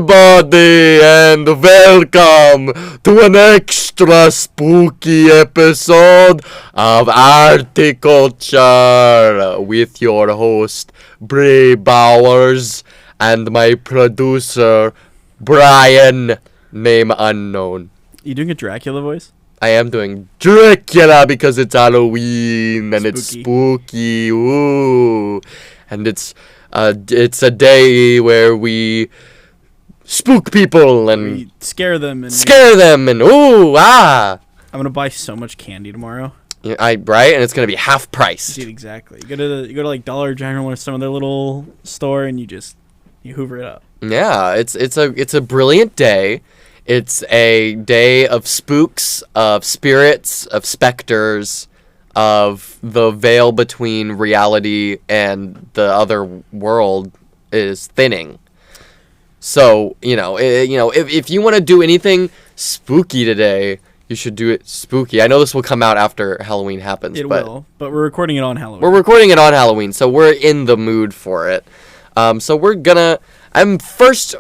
everybody, and welcome to an extra spooky episode of Articulture with your host, Bray Bowers, and my producer, Brian, name unknown. You doing a Dracula voice? I am doing Dracula because it's Halloween and it's spooky. Ooh. And it's a day where we spook people and we scare them and ooh ah. I'm gonna buy so much candy tomorrow. Yeah, right, and it's gonna be half price. Dude, exactly. You go to like Dollar General or some other little store and you hoover it up. Yeah, it's a brilliant day. It's a day of spooks, of spirits, of specters, of the veil between reality and the other world is thinning. So, if you want to do anything spooky today, you should do it spooky. I know this will come out after Halloween happens. It will, but we're recording it on Halloween. We're recording it on Halloween, so we're in the mood for it. I'm first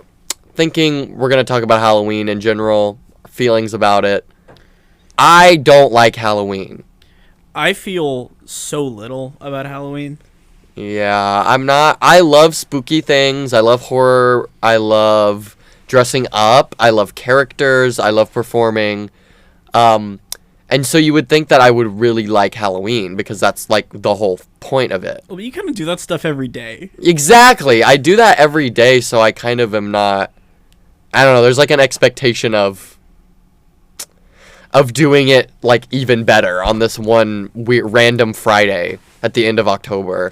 thinking we're going to talk about Halloween in general, feelings about it. I don't like Halloween. I feel so little about Halloween. Yeah, I'm not. I love spooky things. I love horror. I love dressing up. I love characters. I love performing. And so you would think that I would really like Halloween because that's like the whole point of it. Well, but you kind of do that stuff every day. Exactly. I do that every day, so I kind of am not. I don't know. There's like an expectation of doing it like even better on this one random Friday at the end of October,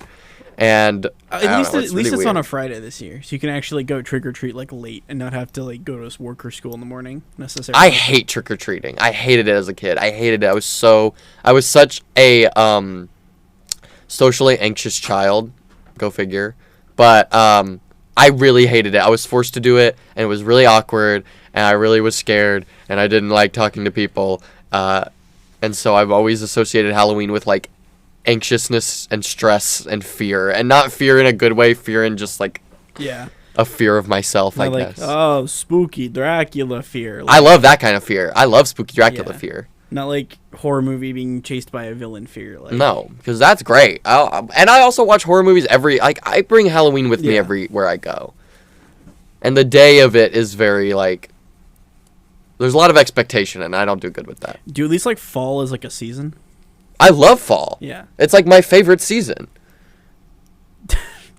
and at least it's on a Friday this year, so you can actually go trick or treat like late and not have to like go to work or school in the morning necessarily. I hate trick or treating. I hated it as a kid. I hated it. I was such a socially anxious child. Go figure. But I really hated it. I was forced to do it, and it was really awkward, and I really was scared, and I didn't like talking to people. And so I've always associated Halloween with, like, anxiousness and stress and fear. And not fear in a good way, fear in just, like, a fear of myself, I guess. Oh, spooky Dracula fear. Like, I love that kind of fear. I love spooky Dracula fear. Not like horror movie being chased by a villain fear. Like. No, because that's great. And I also watch horror movies I bring Halloween with me everywhere I go. And the day of it is very, like, there's a lot of expectation, and I don't do good with that. Do you at least like fall as like a season? I love fall. Yeah. It's like my favorite season.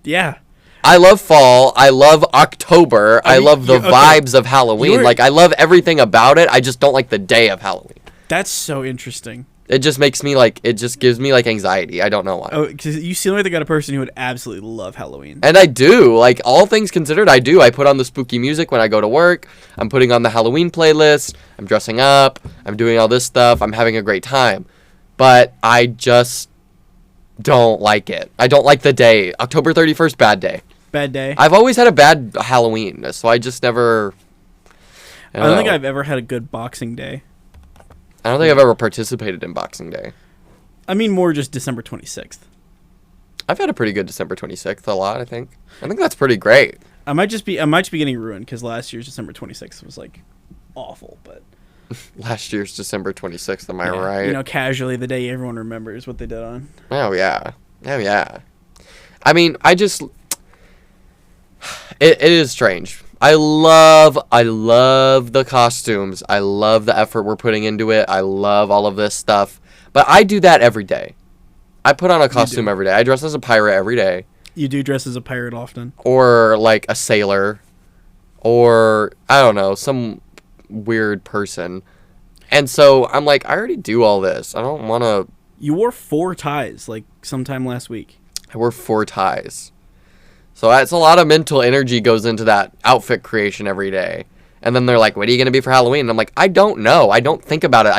Yeah. I love fall. I love October. I love the vibes of Halloween. Like, I love everything about it. I just don't like the day of Halloween. That's so interesting. It just makes me, like, it just gives me, like, anxiety. I don't know why. Oh, because you seem like the kind of person who would absolutely love Halloween. And I do. Like, all things considered, I do. I put on the spooky music when I go to work. I'm putting on the Halloween playlist. I'm dressing up. I'm doing all this stuff. I'm having a great time. But I just don't like it. I don't like the day. October 31st, bad day. Bad day. I've always had a bad Halloween, so I just never... I don't think I've ever had a good Boxing Day. I don't think I've ever participated in Boxing Day. I mean, more just December 26th. I've had a pretty good December 26th, a lot, I think. I think that's pretty great. I might just be getting ruined, because last year's December 26th was, like, awful, but... Last year's December 26th, am I right? You know, casually, the day everyone remembers what they did on. Oh, yeah. Oh, yeah. I mean, It is strange. I love the costumes. I love the effort we're putting into it. I love all of this stuff. But I do that every day. I put on a costume every day. I dress as a pirate every day. You do dress as a pirate often? Or, like, a sailor. Or, I don't know, some weird person. And so, I'm like, I already do all this. I don't want to... You wore 4 ties, like, sometime last week. I wore 4 ties. So that's a lot of mental energy goes into that outfit creation every day. And then they're like, what are you going to be for Halloween? And I'm like, I don't know. I don't think about it.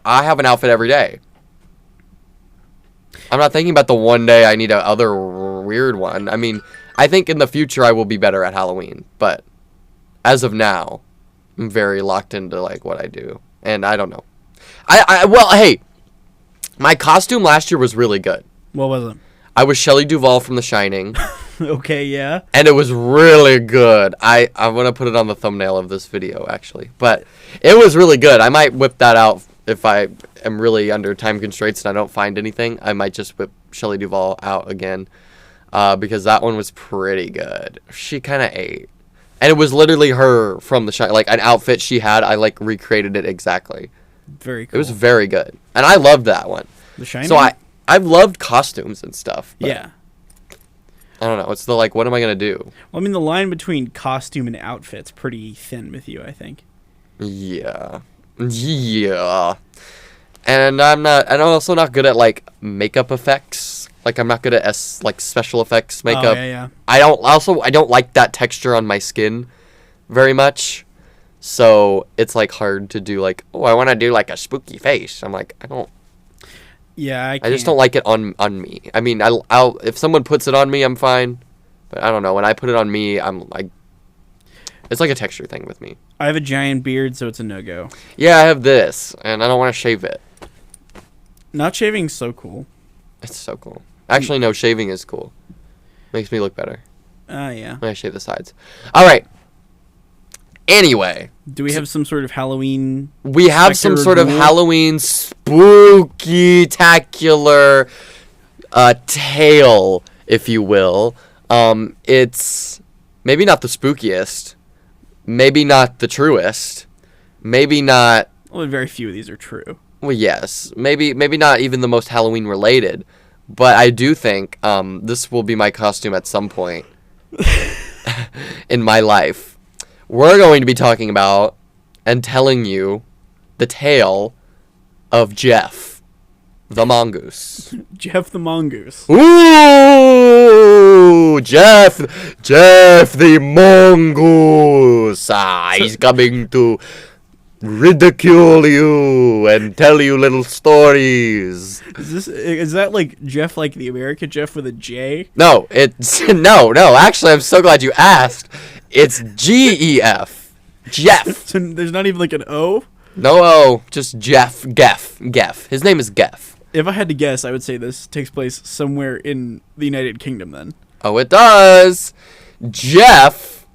I have an outfit every day. I'm not thinking about the one day I need a other weird one. I mean, I think in the future I will be better at Halloween. But as of now, I'm very locked into like what I do. And I don't know. Well, hey, my costume last year was really good. What was it? I was Shelley Duvall from The Shining. Okay, yeah. And it was really good. I'm going to put it on the thumbnail of this video, actually. But it was really good. I might whip that out if I am really under time constraints and I don't find anything. I might just whip Shelley Duvall out again because that one was pretty good. She kind of ate. And it was literally her from The Shining. Like, an outfit she had, I, like, recreated it exactly. Very cool. It was very good. And I loved that one. The Shining? So I've loved costumes and stuff. Yeah. I don't know. It's the, like, what am I going to do? Well, I mean, the line between costume and outfit's pretty thin with you, I think. Yeah. Yeah. And I'm also not good at, like, makeup effects. Like, I'm not good at, like, special effects makeup. Oh, yeah. I don't like that texture on my skin very much. So it's, like, hard to do, like, oh, I want to do, like, a spooky face. I'm like, I don't. Yeah, I just don't like it on me. I mean, I'll if someone puts it on me, I'm fine. But I don't know. When I put it on me, I'm like, it's like a texture thing with me. I have a giant beard, so it's a no-go. Yeah, I have this, and I don't want to shave it. Not shaving's so cool. It's so cool. Actually, no, shaving is cool. Makes me look better. Yeah. When I shave the sides. All right. Anyway. Do we have some sort of Halloween? We have some sort of Halloween spooky-tacular tale, if you will. It's maybe not the spookiest. Maybe not the truest. Maybe not... Well, very few of these are true. Well, yes. Maybe not even the most Halloween-related. But I do think this will be my costume at some point in my life. We're going to be talking about and telling you the tale of Gef the Mongoose. Gef the Mongoose. Ooh, Gef the Mongoose. He's coming to ridicule you and tell you little stories. Is that like Jeff, like the American Jeff with a J? No, it's no. Actually, I'm so glad you asked. It's Gef. Gef. So there's not even like an O? No O, just Gef. His name is Gef. If I had to guess, I would say this takes place somewhere in the United Kingdom then. Oh, it does. Gef,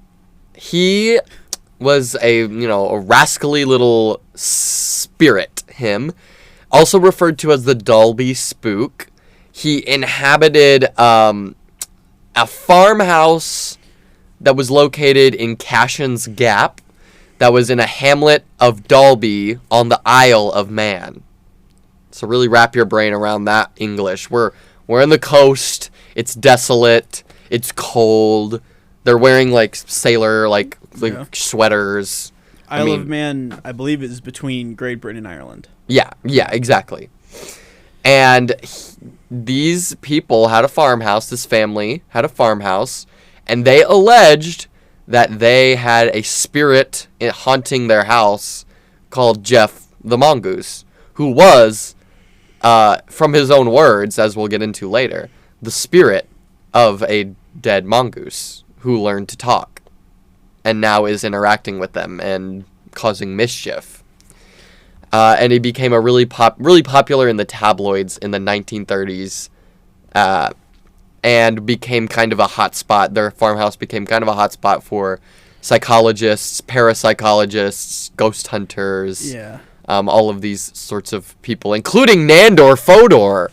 he was a rascally little spirit, also referred to as the Dalby Spook. He inhabited a farmhouse that was located in Cashin's Gap, that was in a hamlet of Dalby on the Isle of Man. So really wrap your brain around that English. We're in the coast. It's desolate. It's cold. They're wearing like sailor sweaters. Isle of Man, I believe, is between Great Britain and Ireland. Yeah, exactly. And these people had a farmhouse. This family had a farmhouse. And they alleged that they had a spirit haunting their house called Gef the Mongoose, who was, from his own words, as we'll get into later, the spirit of a dead mongoose who learned to talk and now is interacting with them and causing mischief. And he became a really popular in the tabloids in the 1930s. And became kind of a hot spot. Their farmhouse became kind of a hot spot for psychologists, parapsychologists, ghost hunters. Yeah. All of these sorts of people, including Nandor Fodor.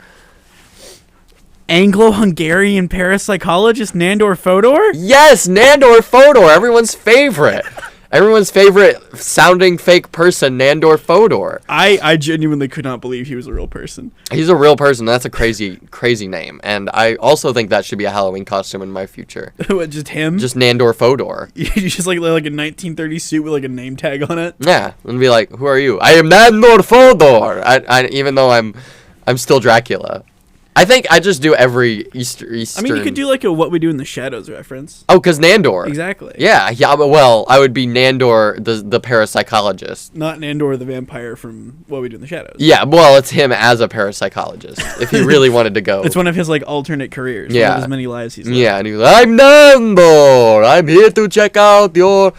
Anglo-Hungarian parapsychologist Nandor Fodor? Yes, Nandor Fodor, everyone's favorite. Everyone's favorite sounding fake person, Nandor Fodor. I genuinely could not believe he was a real person. He's a real person. That's a crazy name. And I also think that should be a Halloween costume in my future. What, just him? Just Nandor Fodor. You just like a 1930s suit with like a name tag on it? Yeah, and be like, who are you? I am Nandor Fodor. I even though I'm still Dracula. I think I just do every Eastern. I mean, you could do like a What We Do in the Shadows reference. Oh, because Nandor. Exactly. Yeah, but well, I would be Nandor, the parapsychologist. Not Nandor the vampire from What We Do in the Shadows. Yeah, well, it's him as a parapsychologist, if he really wanted to go. It's one of his like alternate careers. Yeah. One of his many lives he's lived. Yeah, and he's like, I'm Nandor. I'm here to check out your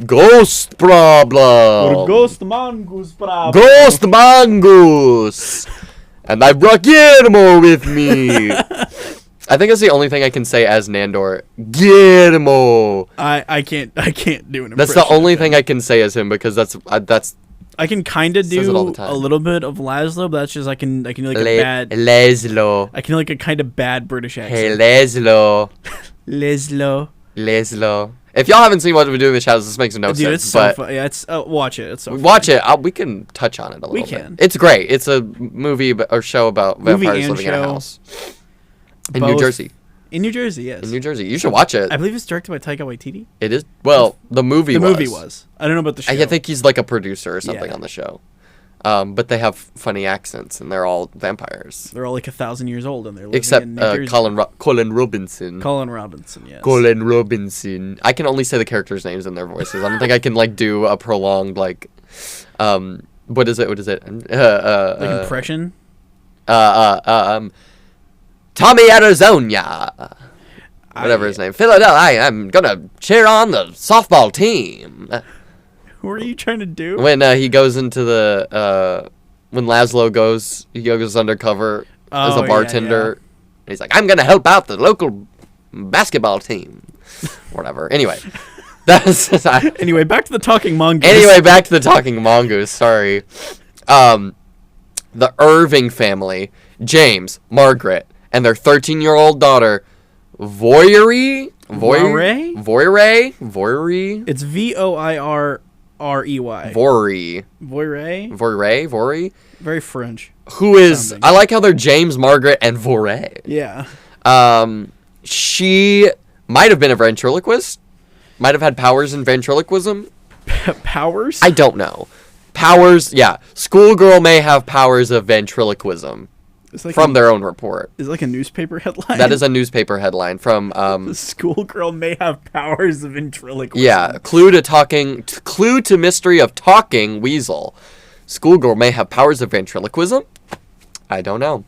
ghost problem. Or Ghost Mongoose problem. Ghost Mongoose. And I brought Guillermo with me. I think that's the only thing I can say as Nandor. Guillermo. I can't do an impression. That's the only thing I can say as him because that's. I can kind of do a little bit of Laszlo, but that's just I can do like a bad Laszlo. I can do like a kind of bad British accent. Hey Laszlo. Laszlo. If y'all haven't seen what we do in the shadows, this makes no sense. Dude, it's so fun. Yeah, it's watch it. It's so watch it. We can touch on it a little bit. It's great. It's a movie or show about vampires living in a house in New Jersey. In New Jersey, yes. In New Jersey, you should watch it. I believe it's directed by Taika Waititi. It is. Well, the movie was. I don't know about the show. I think he's like a producer or something on the show. But they have funny accents, and they're all vampires. They're all like 1,000 years old, and they're living except in New Jersey. Colin Robinson. Colin Robinson, yes. Colin Robinson. I can only say the characters' names and their voices. I don't think I can like do a prolonged like, what is it? Like impression. Tommy Arizona. Whatever his name. Philadelphia. I'm gonna cheer on the softball team. What are you trying to do? When he goes into the when Laszlo goes undercover as a bartender. Yeah. He's like, I'm gonna help out the local basketball team. Whatever. Anyway. Anyway, back to the talking mongoose. Sorry. The Irving family, James, Margaret, and their 13-year-old daughter, Voirrey. It's Voirrey. Voirrey. Very French. Who is sounding. I like how they're James, Margaret, and Voirrey. Yeah. She might have been a ventriloquist. Might have had powers in ventriloquism. Powers? I don't know. Powers, yeah. Schoolgirl may have powers of ventriloquism. Like from their own report. Is it like a newspaper headline? That is a newspaper headline from... The schoolgirl may have powers of ventriloquism. Yeah. Clue to mystery of talking weasel. Schoolgirl may have powers of ventriloquism? I don't know.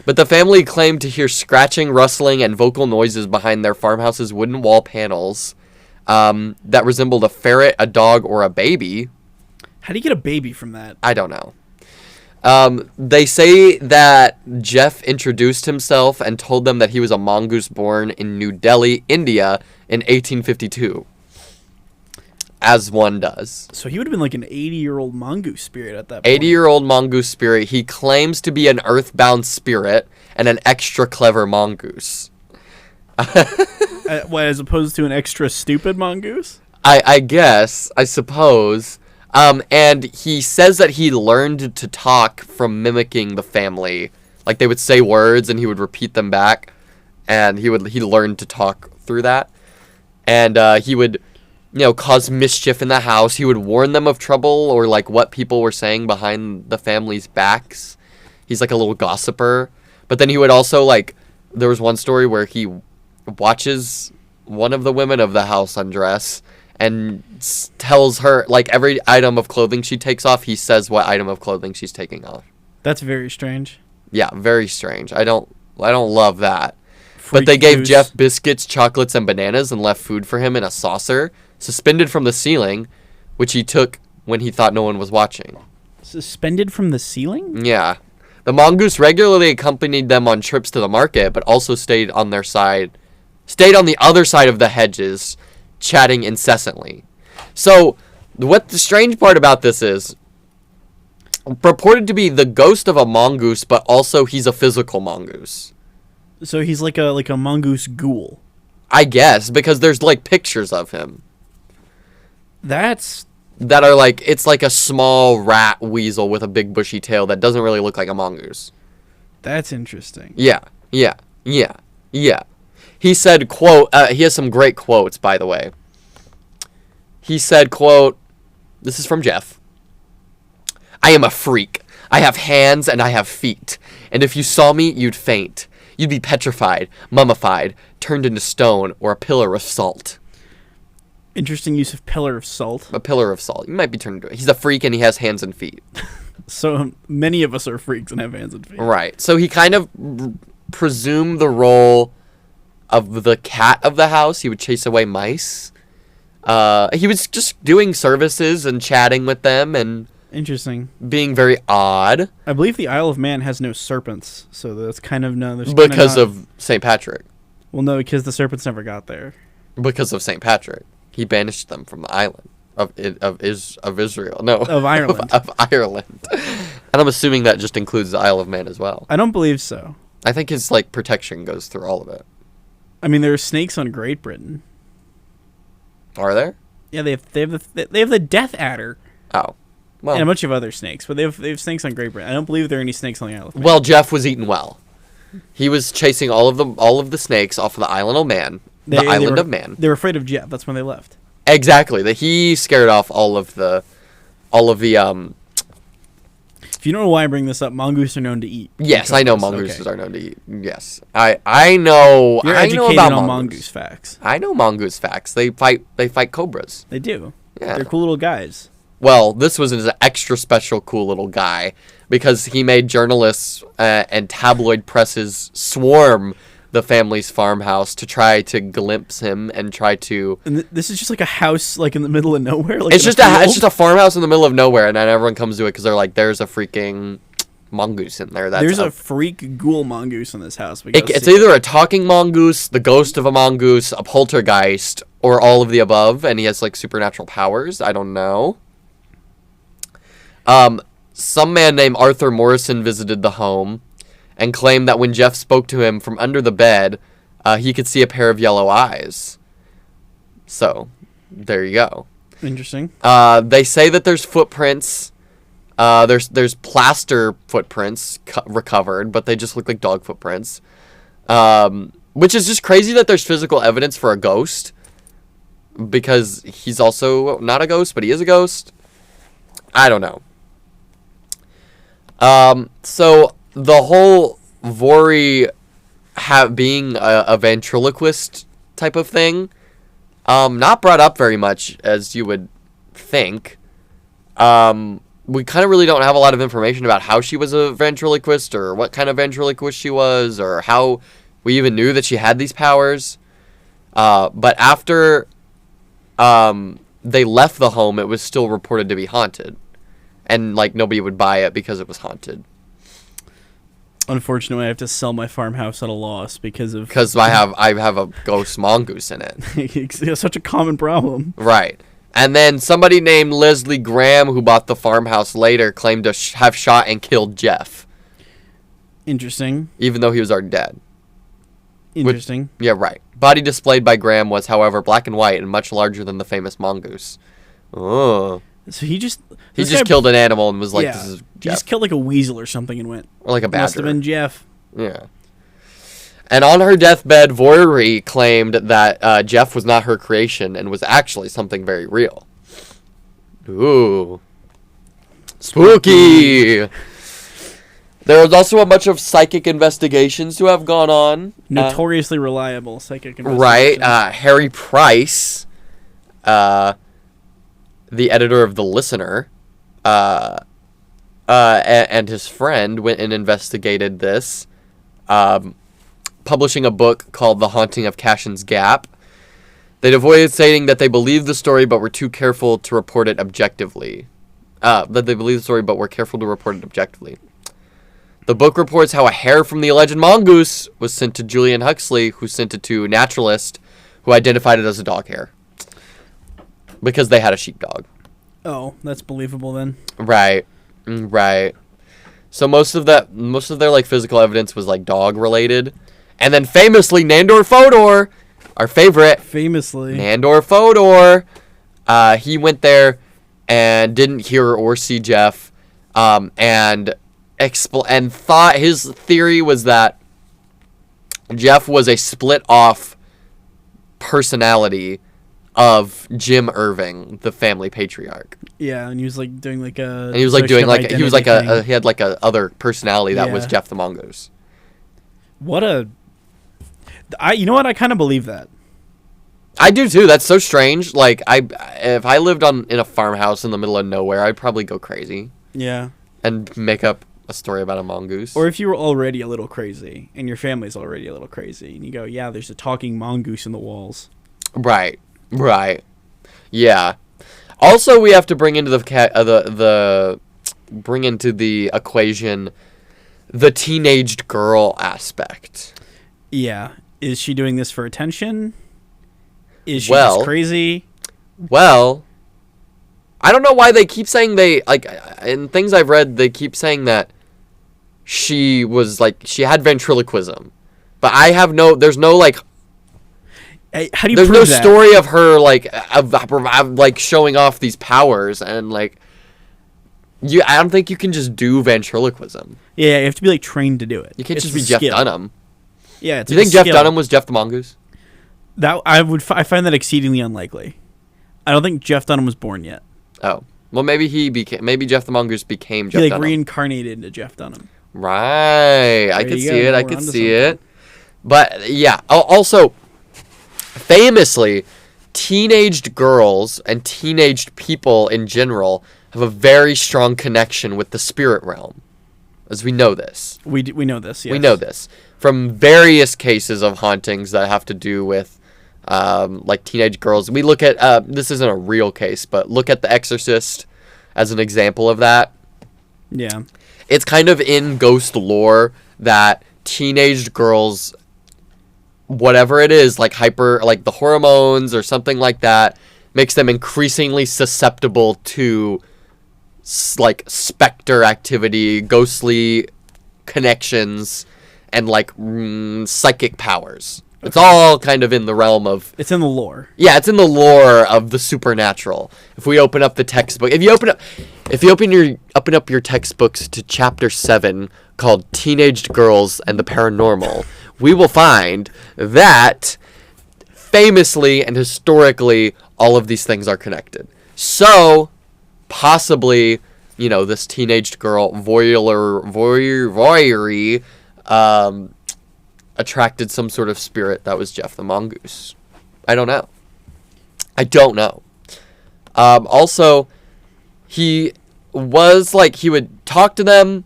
But the family claimed to hear scratching, rustling, and vocal noises behind their farmhouse's wooden wall panels that resembled a ferret, a dog, or a baby. How do you get a baby from that? I don't know. They say that Gef introduced himself and told them that he was a mongoose born in New Delhi, India in 1852. As one does. So he would have been like an 80-year-old mongoose spirit at that point. 80-year-old mongoose spirit. He claims to be an earthbound spirit and an extra clever mongoose. As opposed to an extra stupid mongoose? I suppose. And he says that he learned to talk from mimicking the family. Like, they would say words, and he would repeat them back. And he learned to talk through that. And he would, cause mischief in the house. He would warn them of trouble or, like, what people were saying behind the family's backs. He's, like, a little gossiper. But then he would also, like, there was one story where he watches one of the women of the house undress and tells her, like, every item of clothing she takes off, he says what item of clothing she's taking off. That's very strange. Yeah, very strange. I don't love that. But they gave Gef biscuits, chocolates, and bananas and left food for him in a saucer, suspended from the ceiling, which he took when he thought no one was watching. Suspended from the ceiling? Yeah. The mongoose regularly accompanied them on trips to the market, but also stayed on the other side of the hedges, chatting incessantly. So, what the strange part about this is, purported to be the ghost of a mongoose, but also he's a physical mongoose. So he's like a mongoose ghoul. I guess, because there's like pictures of him. That are like, it's like a small rat weasel with a big bushy tail that doesn't really look like a mongoose. That's interesting. Yeah. He said, quote, he has some great quotes, by the way. He said, quote, this is from Gef. I am a freak. I have hands and I have feet. And if you saw me, you'd faint. You'd be petrified, mummified, turned into stone, or a pillar of salt. Interesting use of pillar of salt. A pillar of salt. You might be turned into it. He's a freak and he has hands and feet. So many of us are freaks and have hands and feet. Right. So he kind of presumed the role of the cat of the house. He would chase away mice. He was just doing services and chatting with them and interesting, being very odd. I believe the Isle of Man has no serpents, so that's kind of because of St. Patrick. Well, no, because the serpents never got there. Because of St. Patrick. He banished them from the island of Israel. No. Of Ireland. of Ireland. And I'm assuming that just includes the Isle of Man as well. I don't believe so. I think his, like, protection goes through all of it. I mean, there are snakes on Great Britain. Are there? Yeah, they have the Death Adder. Oh. Well. And a bunch of other snakes, but they have snakes on Great Britain. I don't believe there are any snakes on the Isle of Man. Well, Gef was eaten well. He was chasing all of the snakes off of the Island of Man. Island of Man. They were afraid of Gef. That's when they left. Exactly. He scared off all of the If you don't know why I bring this up, mongoose are known to eat. Yes, I know mongooses are known to eat. Yes. I know. You're I educated know about on mongoose facts. I know mongoose facts. They fight cobras. They do. Yeah. They're cool little guys. Well, this was an extra special cool little guy because he made journalists and tabloid presses swarm the family's farmhouse to try to glimpse him and try to. And this is just like a house, like in the middle of nowhere. Like it's just a farmhouse in the middle of nowhere, and then everyone comes to it because they're like, "There's a freaking mongoose in there." There's a freak ghoul mongoose in this house. It's either a talking mongoose, the ghost of a mongoose, a poltergeist, or all of the above, and he has like supernatural powers. I don't know. Some man named Arthur Morrison visited the home and claimed that when Gef spoke to him from under the bed, he could see a pair of yellow eyes. So, there you go. Interesting. They say that there's footprints. There's plaster footprints recovered, but they just look like dog footprints. Which is just crazy that there's physical evidence for a ghost. Because he's also not a ghost, but he is a ghost. I don't know. So the whole Vori being a ventriloquist type of thing, not brought up very much as you would think. We kind of really don't have a lot of information about how she was a ventriloquist or what kind of ventriloquist she was or how we even knew that she had these powers. But after they left the home, it was still reported to be haunted. And, like, nobody would buy it because it was haunted. Unfortunately, I have to sell my farmhouse at a loss because I have a ghost mongoose in it. It's such a common problem. Right. And then somebody named Leslie Graham, who bought the farmhouse later, claimed to have shot and killed Gef. Interesting. Even though he was already dead. Interesting. Yeah, right. Body displayed by Graham was, however, black and white and much larger than the famous mongoose. Oh. So he just killed an animal and was like, "This is Gef." He just killed like a weasel or something and went. Or like a badger. Must have been Gef. Yeah. And on her deathbed, Vori claimed that Gef was not her creation and was actually something very real. Ooh. Spooky! There was also a bunch of psychic investigations to have gone on. Notoriously reliable psychic investigations. Right. Harry Price, the editor of The Listener, and his friend went and investigated this, publishing a book called The Haunting of Cashin's Gap. They'd avoided stating that they believed the story but were too careful to report it objectively. That they believed the story but were careful to report it objectively. The book reports how a hair from the alleged mongoose was sent to Julian Huxley, who sent it to a naturalist, who identified it as a dog hair. Because they had a sheepdog. Oh, that's believable then. Right. Right. So most of their like physical evidence was like dog related. And then famously Nandor Fodor, our favorite. Famously. Nandor Fodor. He went there and didn't hear or see Gef. And thought his theory was that Gef was a split off personality of Jim Irving, the family patriarch. Yeah, and he was like doing like a. And he was like doing like he had like a other personality that was Gef the Mongoose. What a. You know what? I kind of believe that. I do too. That's so strange. Like if I lived in a farmhouse in the middle of nowhere, I'd probably go crazy. Yeah. And make up a story about a mongoose. Or if you were already a little crazy and your family's already a little crazy, and you go, yeah, there's a talking mongoose in the walls. Right. Right. Yeah. Also, we have to bring into the equation the teenaged girl aspect. Yeah. Is she doing this for attention? Is she Well- just crazy? Well, I don't know why they keep saying in things I've read, they keep saying that she had ventriloquism. But there's no How do you there's prove no that? story of her of showing off these powers and I don't think you can just do ventriloquism. Yeah, you have to be trained to do it. You can't It's just a be Jeff skill. Dunham. Yeah, it's Do you think a Jeff skill. Dunham was Gef The Mongoose? That I find that exceedingly unlikely. I don't think Jeff Dunham was born yet. Oh. Well, maybe Gef The Mongoose became Jeff He Dunham. reincarnated into Jeff Dunham. Right. I could you see go. it. I We're could onto see it. But yeah, also famously, teenaged girls and teenaged people in general have a very strong connection with the spirit realm. As we know this. We know this, yes. We know this from various cases of hauntings that have to do with teenage girls. We look at this isn't a real case, but look at The Exorcist as an example of that. Yeah. It's kind of in ghost lore that teenaged girls, whatever it is, the hormones or something like that, makes them increasingly susceptible to specter activity, ghostly connections, and psychic powers. Okay. It's all kind of in the realm of... It's in the lore. Yeah, it's in the lore of the supernatural. If we open up the textbook... If you open up your textbooks to chapter 7 called Teenaged Girls and the Paranormal, we will find that famously and historically all of these things are connected. So, possibly, this teenaged girl voyeury attracted some sort of spirit that was Gef The Mongoose. I don't know. Also, he was he would talk to them.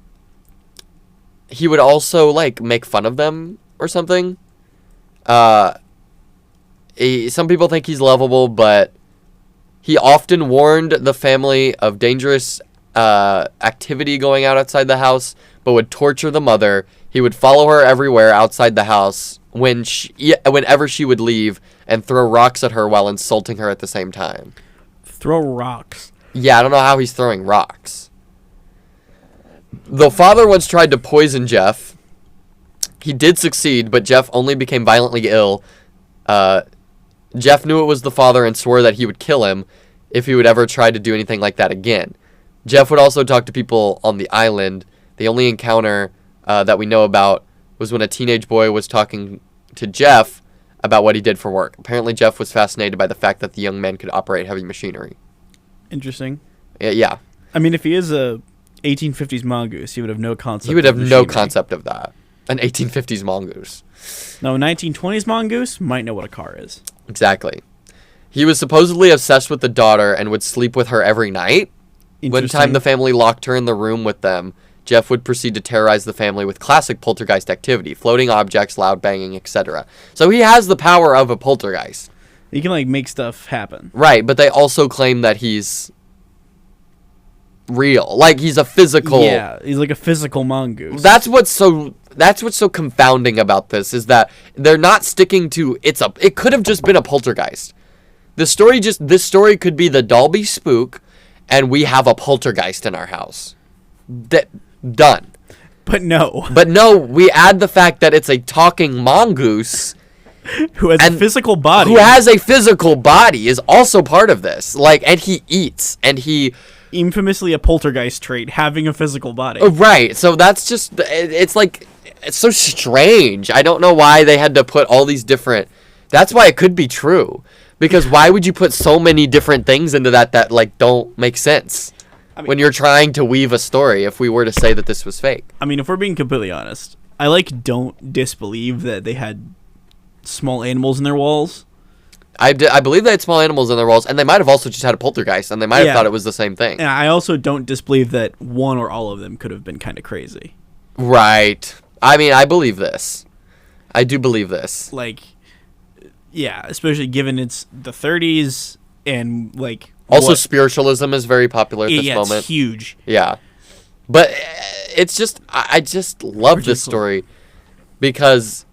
He would also make fun of them or something. Some people think he's lovable, but he often warned the family of dangerous activity going outside the house, but would torture the mother. He would follow her everywhere outside the house whenever she would leave, and throw rocks at her while insulting her at the same time. Throw rocks? Yeah, I don't know how he's throwing rocks. The father once tried to poison Gef. He did succeed, but Gef only became violently ill. Gef knew it was the father and swore that he would kill him if he would ever try to do anything like that again. Gef would also talk to people on the island. The only encounter that we know about was when a teenage boy was talking to Gef about what he did for work. Apparently, Gef was fascinated by the fact that the young man could operate heavy machinery. Interesting. Yeah. I mean, if he is a 1850s mongoose, he would have no concept. He would have of no machinery. concept of that. An 1850s mongoose. No, a 1920s mongoose might know what a car is. Exactly. He was supposedly obsessed with the daughter and would sleep with her every night. One time the family locked her in the room with them, Gef would proceed to terrorize the family with classic poltergeist activity, floating objects, loud banging, etc. So he has the power of a poltergeist. He can make stuff happen. Right, but they also claim that he's real. He's a physical... Yeah, he's like a physical mongoose. That's what's so confounding about this, is that they're not sticking to it could have just been a poltergeist. This story could be the Dalby spook, and we have a poltergeist in our house. Done. But no, we add the fact that it's a talking mongoose who has a physical body. Who has a physical body is also part of this. And he eats, and he... Infamously a poltergeist trait, having a physical body. Right, so that's just... It's so strange. I don't know why they had to put all these different... That's why it could be true. Because why would you put so many different things into that don't make sense? When you're trying to weave a story, if we were to say that this was fake. I mean, if we're being completely honest, I don't disbelieve that they had small animals in their walls. I believe they had small animals in their walls, and they might have also just had a poltergeist, and they might have thought it was the same thing. And I also don't disbelieve that one or all of them could have been kind of crazy. Right. I mean, I believe this. I do believe this. Yeah, especially given it's the 30s and also spiritualism is very popular at this moment. It's huge. Yeah. But it's just I just love this story because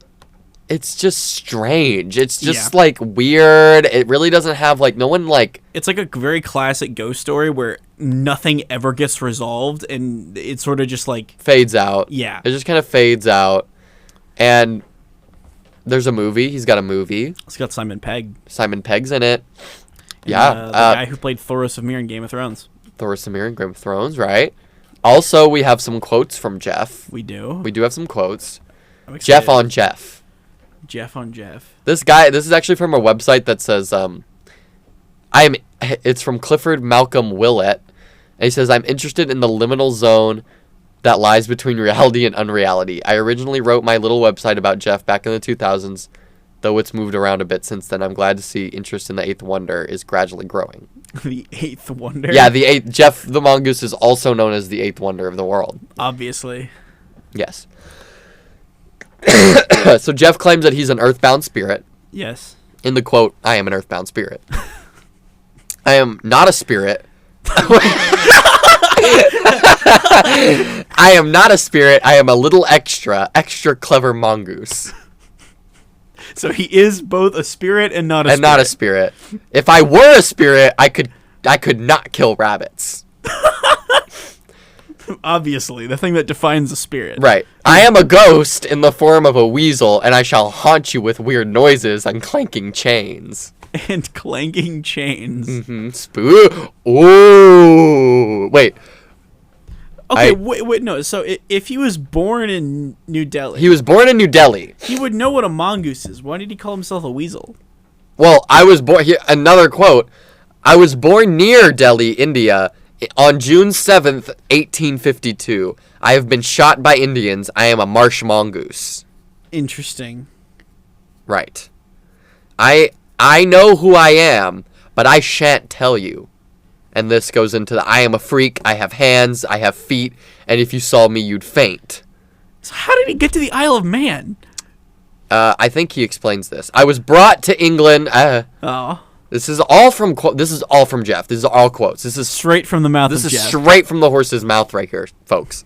it's just strange. It's just like weird. It really doesn't have like no one like. It's like a very classic ghost story where nothing ever gets resolved and it sort of just like fades out. Yeah, it just kind of fades out. And there's a movie. He's got a movie. It's got Simon Pegg. Simon Pegg's in it. And, the guy who played Thoros of Myr in Game of Thrones. Thoros of Myr in Game of Thrones, right? Also, we have some quotes from Gef. We do. We do have some quotes. Gef on Gef. Gef on Gef. This is actually from a website that says, it's from Clifford Malcolm Willett. And he says, I'm interested in the liminal zone that lies between reality and unreality. I originally wrote my little website about Gef back in the 2000s, though it's moved around a bit since then. I'm glad to see interest in the Eighth Wonder is gradually growing. The Eighth Wonder? Yeah, Gef the Mongoose is also known as the Eighth Wonder of the world. Obviously. Yes. So Gef claims that he's an earthbound spirit. Yes. In the quote, I am an earthbound spirit. I am not a spirit. I am not a spirit. I am a little extra clever mongoose. So he is both a spirit and not a spirit. And not a spirit. If I were a spirit, I could not kill rabbits. Obviously, the thing that defines a spirit. Right. I am a ghost in the form of a weasel, and I shall haunt you with weird noises and clanking chains. And clanking chains. Mm-hmm. Ooh. Wait. Okay, wait, no. So if he was born in New Delhi... He was born in New Delhi. He would know what a mongoose is. Why did he call himself a weasel? Well, I was born... Another quote. I was born near Delhi, India, on June 7th, 1852. I have been shot by Indians. I am a marsh mongoose. Interesting. Right. I know who I am, but I shan't tell you. And this goes into I am a freak, I have hands, I have feet, and if you saw me, you'd faint. So how did he get to the Isle of Man? I think he explains this. I was brought to England. This is all from Gef. This is all quotes. This is straight from the mouth of Gef. This is straight from the horse's mouth right here, folks.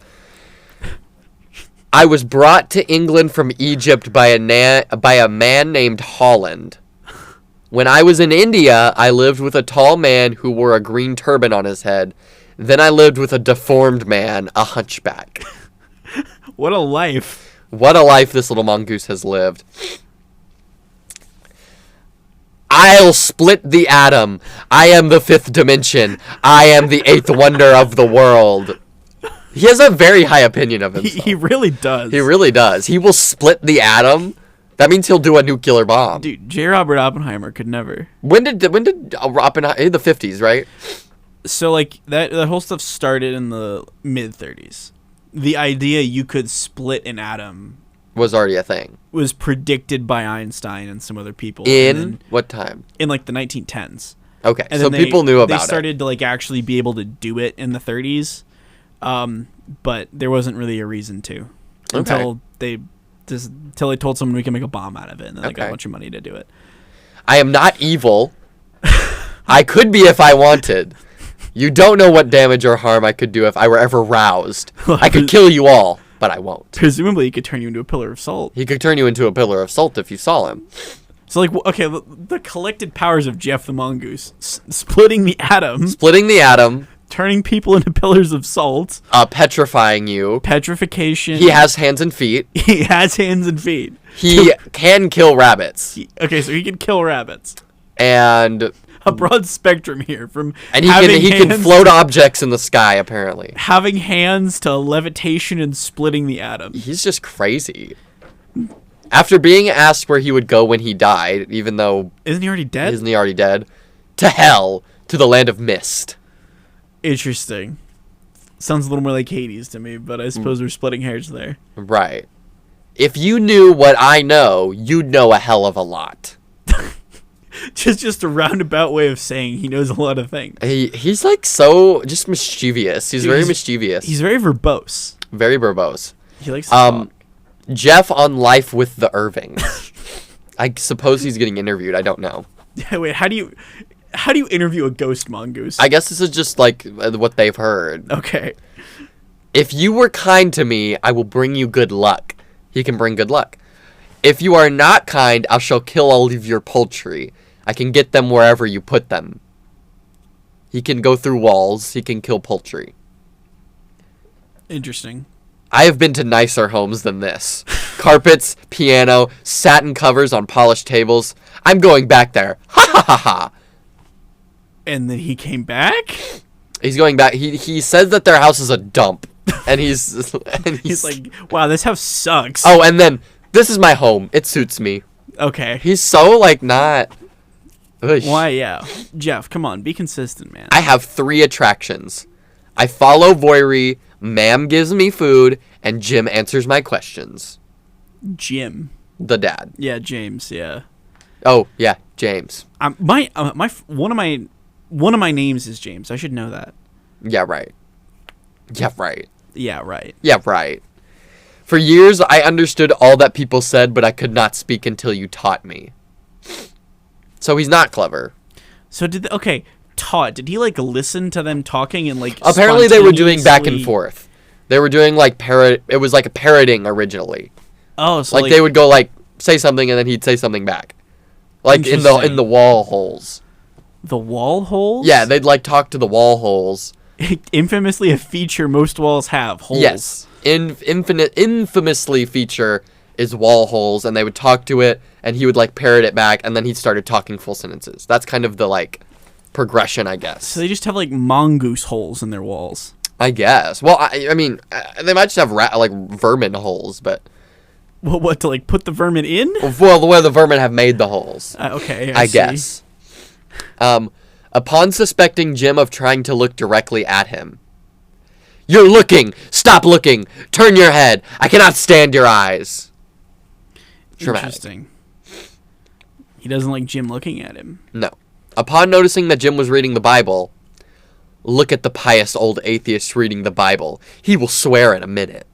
I was brought to England from Egypt by a man named Holland. When I was in India, I lived with a tall man who wore a green turban on his head. Then I lived with a deformed man, a hunchback. What a life. What a life this little mongoose has lived. I'll split the atom. I am the fifth dimension. I am the eighth wonder of the world. He has a very high opinion of himself. He really does. He really does. He will split the atom. That means he'll do a nuclear bomb. Dude, J. Robert Oppenheimer could never. When did Oppenheimer, in the 50s, right? So like that whole stuff started in the mid 30s. The idea you could split an atom was already a thing. Was predicted by Einstein and some other people. In what time? In like the 1910s. Okay, and so people knew about it. They started to like actually be able to do it in the 30s. But there wasn't really a reason to until they told someone we can make a bomb out of it, and then they got a bunch of money to do it. I am not evil. I could be if I wanted. You don't know what damage or harm I could do if I were ever roused. I could kill you all, but I won't. Presumably, he could turn you into a pillar of salt. He could turn you into a pillar of salt if you saw him. So, like, okay, the collected powers of Gef the Mongoose. Splitting the atom. Splitting the atom. Turning people into pillars of salt. Petrifying you. Petrification. He has hands and feet. He has hands and feet. He can kill rabbits. Okay, so he can kill rabbits. And a broad spectrum here from and he can float objects in the sky, apparently. Having hands to levitation and splitting the atom. He's just crazy. After being asked where he would go when he died, even though Isn't he already dead? To hell, to the land of mist. Interesting. Sounds a little more like Hades to me, but I suppose we're splitting hairs there. Right. If you knew what I know, you'd know a hell of a lot. just a roundabout way of saying he knows a lot of things. He's like so just mischievous. He's very mischievous. He's very verbose. Very verbose. He likes to talk. Gef on Life with the Irvings. I suppose he's getting interviewed. I don't know. Wait, how do you interview a ghost mongoose? I guess this is just like what they've heard. Okay. If you were kind to me, I will bring you good luck. He can bring good luck. If you are not kind, I shall kill all of your poultry. I can get them wherever you put them. He can go through walls. He can kill poultry. Interesting. I have been to nicer homes than this. Carpets, piano, satin covers on polished tables. I'm going back there. Ha ha ha ha. And then he came back? He's going back. He says that their house is a dump. And he's like, wow, this house sucks. Oh, and then, this is my home. It suits me. Okay. He's so, like, not... Ush. Why, yeah. Jeff, come on, be consistent, man. I have 3 attractions. I follow Voiry, Ma'am gives me food, and Jim answers my questions. Jim. The dad. Yeah, James, yeah. Oh, yeah, James. One of my names is James. I should know that. Yeah, right. Yeah, right. Yeah, right. Yeah, right. For years, I understood all that people said, but I could not speak until you taught me. So he's not clever. So taught. Did he, like, listen to them talking and, like, apparently they were doing back and forth. They were doing, like, it was like a parroting originally. Oh, so like they would go, like, say something and then he'd say something back. Like, in the wall holes. The wall holes? Yeah, they'd, like, talk to the wall holes. Infamously a feature most walls have, holes. Yes. Infamously feature is wall holes, and they would talk to it, and he would, like, parrot it back, and then he started talking full sentences. That's kind of the, like, progression, I guess. So they just have, like, mongoose holes in their walls. I guess. Well, I mean, they might just have, vermin holes, but... Well, what, to, like, put the vermin in? Well, the way the vermin have made the holes. Okay, I guess. Upon suspecting Jim of trying to look directly at him. You're looking! Stop looking! Turn your head! I cannot stand your eyes! Dramatic. Interesting. He doesn't like Jim looking at him. No. Upon noticing that Jim was reading the Bible, look at the pious old atheist reading the Bible. He will swear in a minute.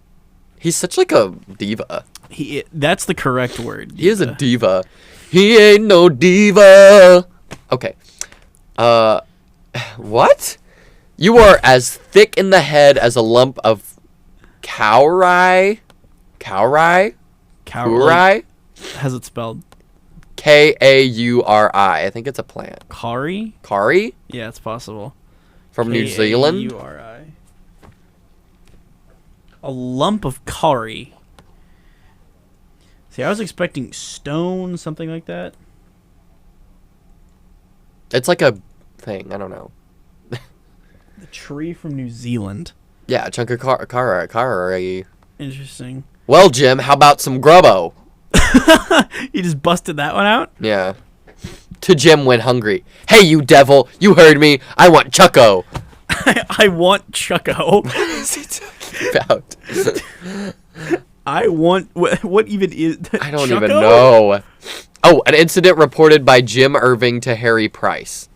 He's such like a diva. That's the correct word. Diva. He is a diva. He ain't no diva. Okay. What? You are as thick in the head as a lump of cowrie. Cowrie? Cowrie? How's it spelled? Kauri. I think it's a plant. Kari? Kari? Yeah, it's possible. From New Zealand? Kauri. A lump of kari. See, I was expecting stone, something like that. It's like a thing. I don't know. The tree from New Zealand. Yeah, a chunk of kari. Interesting. Well, Jim, how about some grubbo? You just busted that one out? Yeah. To Jim when hungry. Hey, you devil! You heard me! I want Chucko! I want Chucko. What is he talking about? I want... What even is... I don't Chucko? even know. Oh, an incident reported by Jim Irving to Harry Price.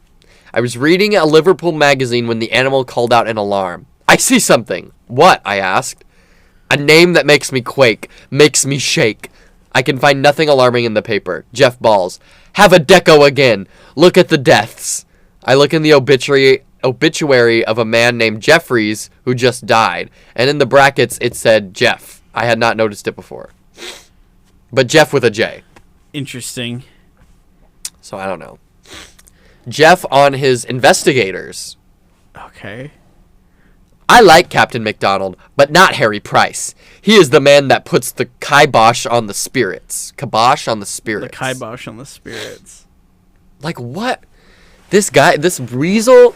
I was reading a Liverpool magazine when the animal called out an alarm. I see something. What? I asked. A name that makes me quake, makes me shake. I can find nothing alarming in the paper. Jeff Balls. Have a deco again. Look at the deaths. I look in the obituary of a man named Jeffries who just died. And in the brackets it said Jeff. I had not noticed it before. But Jeff with a J. Interesting. So I don't know. Jeff on his investigators. Okay. I like Captain McDonald, but not Harry Price. He is the man that puts the kibosh on the spirits. Kibosh on the spirits. The kibosh on the spirits. Like what? This guy, this weasel,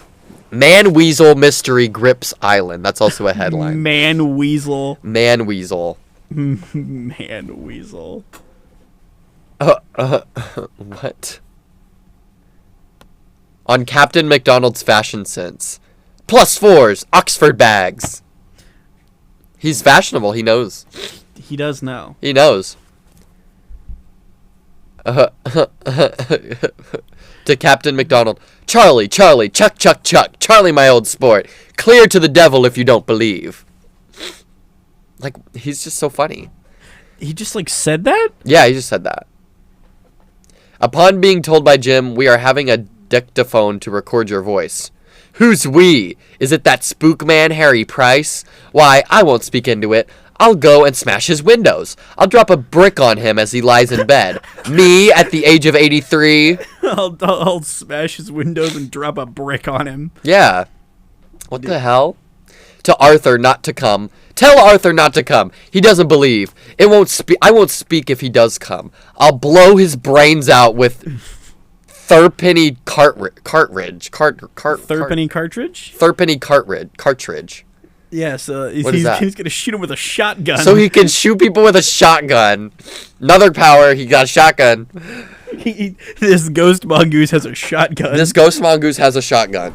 man weasel mystery grips island. That's also a headline. Man weasel. Man weasel. Man weasel. What? On Captain McDonald's fashion sense. +4s, Oxford bags. He's fashionable. He knows. He does know. He knows. To Captain McDonald. Charlie, Charlie, Chuck, Chuck, Chuck. Charlie, my old sport. Clear to the devil if you don't believe. Like, he's just so funny. He just, like, said that? Yeah, he just said that. Upon being told by Jim, we are having a dictaphone to record your voice. Who's we? Is it that spook man, Harry Price? Why, I won't speak into it. I'll go and smash his windows. I'll drop a brick on him as he lies in bed. Me, at the age of 83. I'll smash his windows and drop a brick on him. Yeah. What the hell? To Arthur not to come. Tell Arthur not to come. He doesn't believe. I won't speak if he does come. I'll blow his brains out with Thirpenny cartridge. Thirpenny cartridge? Thirpenny cartridge. Yeah, so he's that? going to shoot him with a shotgun. So he can shoot people with a shotgun. Another power, he got a shotgun. This ghost mongoose has a shotgun. This ghost mongoose has a shotgun.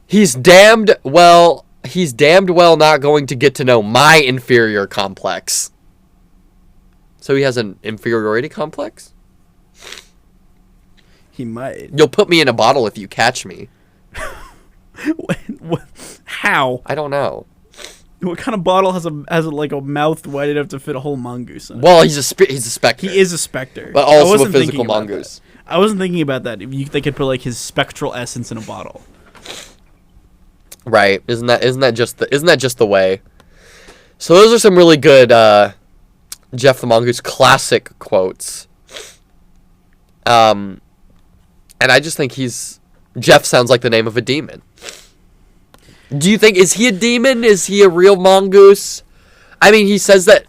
He's damned well not going to get to know my inferior complex. So he has an inferiority complex? He might. You'll put me in a bottle if you catch me. How? I don't know. What kind of bottle has a mouth wide enough to fit a whole mongoose in it? Well, he's a specter. He is a specter. But also a physical mongoose. I wasn't thinking about that. They could put like his spectral essence in a bottle. Right. Isn't that just the way? So those are some really good Gef the Mongoose classic quotes. And I just think Gef sounds like the name of a demon. Do you think, is he a demon? Is he a real mongoose? I mean, he says that.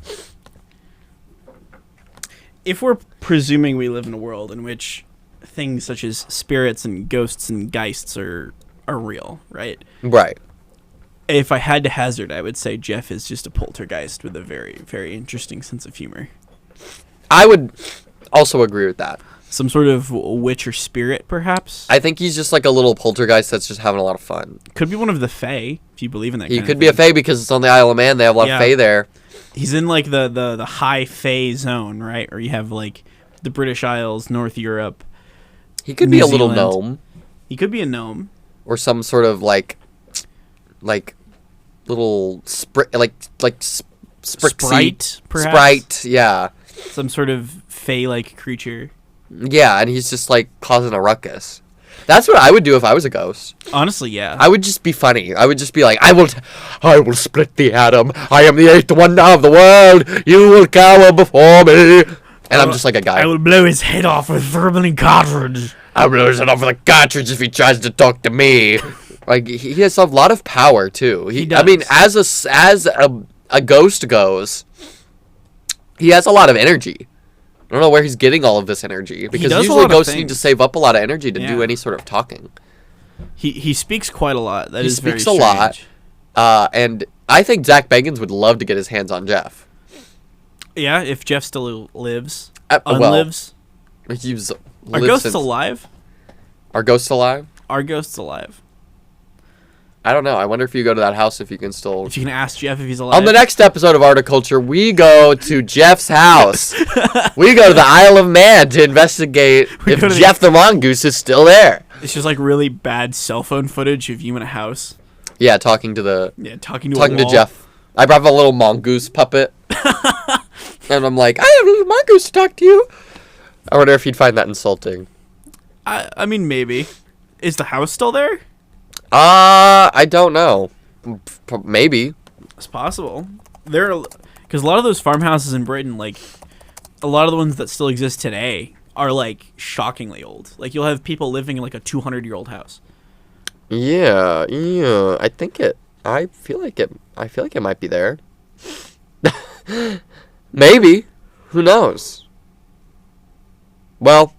If we're presuming we live in a world in which things such as spirits and ghosts and geists are real, right? Right. If I had to hazard, I would say Gef is just a poltergeist with a very, very interesting sense of humor. I would also agree with that. Some sort of witch or spirit, perhaps? I think he's just like a little poltergeist that's just having a lot of fun. Could be one of the Fae, if you believe in that. He could be a Fae because it's on the Isle of Man. They have a lot of Fae there. He's in like the high Fae zone, right? Or you have like the British Isles, North Europe. He could be a little gnome. He could be a gnome. Or some sort of like little sprite, perhaps? Sprite, yeah. Some sort of Fae-like creature. Yeah, and he's just like causing a ruckus. That's what I would do if I was a ghost. Honestly, yeah. I would just be funny. I would just be like, I will split the atom. I am the eighth wonder of the world. You will cower before me. And I'm just like a guy. I will blow his head off with verbally cartridge. I'll blow his head off with a cartridge if he tries to talk to me. Like, he has a lot of power too. He does. I mean, as a ghost goes, he has a lot of energy. I don't know where he's getting all of this energy, because usually ghosts need to save up a lot of energy to do any sort of talking. He speaks quite a lot. He speaks a lot. And I think Zach Bagans would love to get his hands on Gef. Yeah, if Gef still lives. Unlives. Are ghosts alive? Are ghosts alive? Are ghosts alive? I don't know. I wonder if you go to that house, if you can still... If you can ask Gef if he's alive. On the next episode of Articulture, we go to Gef's house. We go to the Isle of Man to investigate if Gef the Mongoose is still there. It's just like really bad cell phone footage of you in a house. Yeah, talking to a wall. To Gef. I brought a little mongoose puppet. And I'm like, I have a little mongoose to talk to you. I wonder if he'd find that insulting. I mean, maybe. Is the house still there? I don't know. Maybe. It's possible. Because a lot of those farmhouses in Britain, like, a lot of the ones that still exist today are, like, shockingly old. Like, you'll have people living in, like, a 200-year-old house. Yeah. I feel like it might be there. Maybe. Who knows? Well,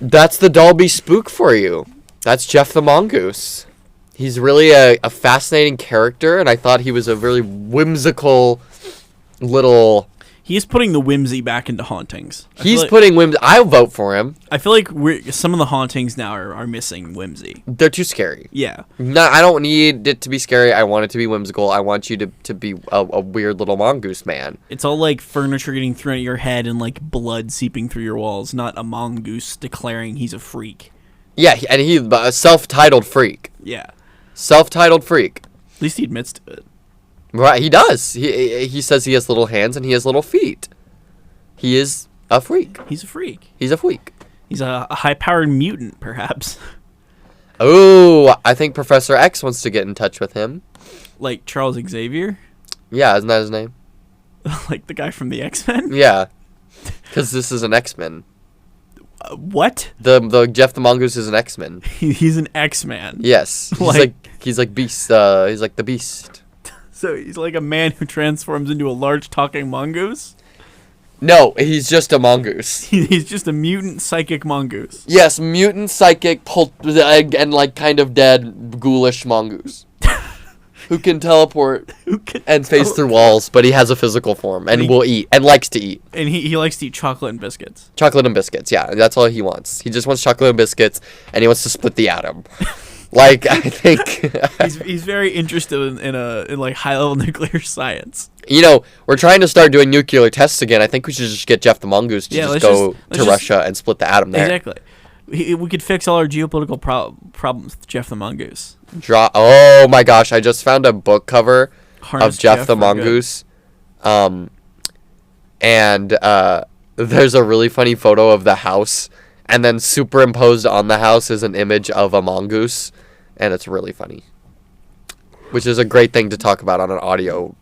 that's the Dalby spook for you. That's Gef the Mongoose. He's really a fascinating character, and I thought he was a really whimsical little... He's putting the whimsy back into hauntings. Putting whimsy... I'll vote for him. I feel like some of the hauntings now are missing whimsy. They're too scary. Yeah. No, I don't need it to be scary. I want it to be whimsical. I want you to be a weird little mongoose man. It's all like furniture getting thrown at your head and like blood seeping through your walls, not a mongoose declaring he's a freak. Yeah, and he's a self-titled freak. Yeah. Self-titled freak. At least he admits to it. Right, he does. He says he has little hands and he has little feet. He is a freak. He's a freak. He's a freak. He's a high-powered mutant, perhaps. Oh, I think Professor X wants to get in touch with him. Like Charles Xavier? Yeah, isn't that his name? Like the guy from the X-Men? Yeah, because this is an X-Men. What? The Gef the Mongoose is an X-Men. He's an X-Man. Yes, he's like Beast. He's like the Beast. So he's like a man who transforms into a large talking mongoose? No, he's just a mongoose. He's just a mutant psychic mongoose. Yes, mutant psychic and like kind of dead ghoulish mongoose. Who can teleport and face through walls, but he has a physical form and will eat and likes to eat. And he likes to eat chocolate and biscuits. Chocolate and biscuits, yeah, that's all he wants. He just wants chocolate and biscuits, and he wants to split the atom. Like, I think he's very interested in like high level nuclear science. You know, we're trying to start doing nuclear tests again. I think we should just get Gef the Mongoose to just go to Russia and split the atom there. Exactly. We could fix all our geopolitical problems with Gef the Mongoose. Oh my gosh, I just found a book cover of Gef the Mongoose. And there's a really funny photo of the house, and then superimposed on the house is an image of a mongoose, and it's really funny. Which is a great thing to talk about on an audio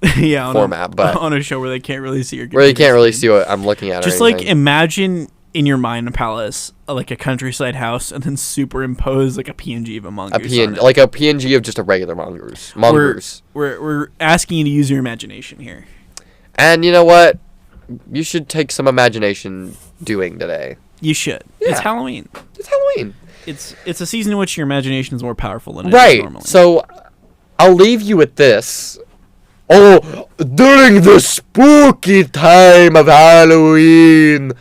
format, but on a show where they can't really see your where you can't really see what I'm looking at. Just like imagine in your mind a palace, like a countryside house, and then superimpose like a PNG of a mongoose. Like a PNG of just a regular mongoose. We're asking you to use your imagination here. And you know what? You should take some imagination doing today. You should. Yeah. It's Halloween. It's Halloween. It's a season in which your imagination is more powerful than it is normally. Right. So I'll leave you with this. Oh, during the spooky time of Halloween,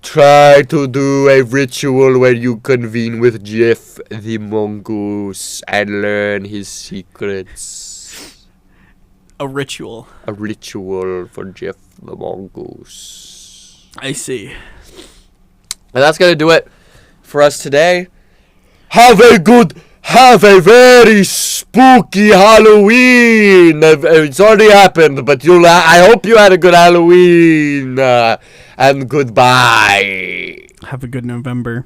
try to do a ritual where you convene with Gef the Mongoose and learn his secrets. A ritual. A ritual for Gef the Mongoose. I see. And that's going to do it for us today. Have a very spooky Halloween. It's already happened, but I hope you had a good Halloween. And goodbye. Have a good November.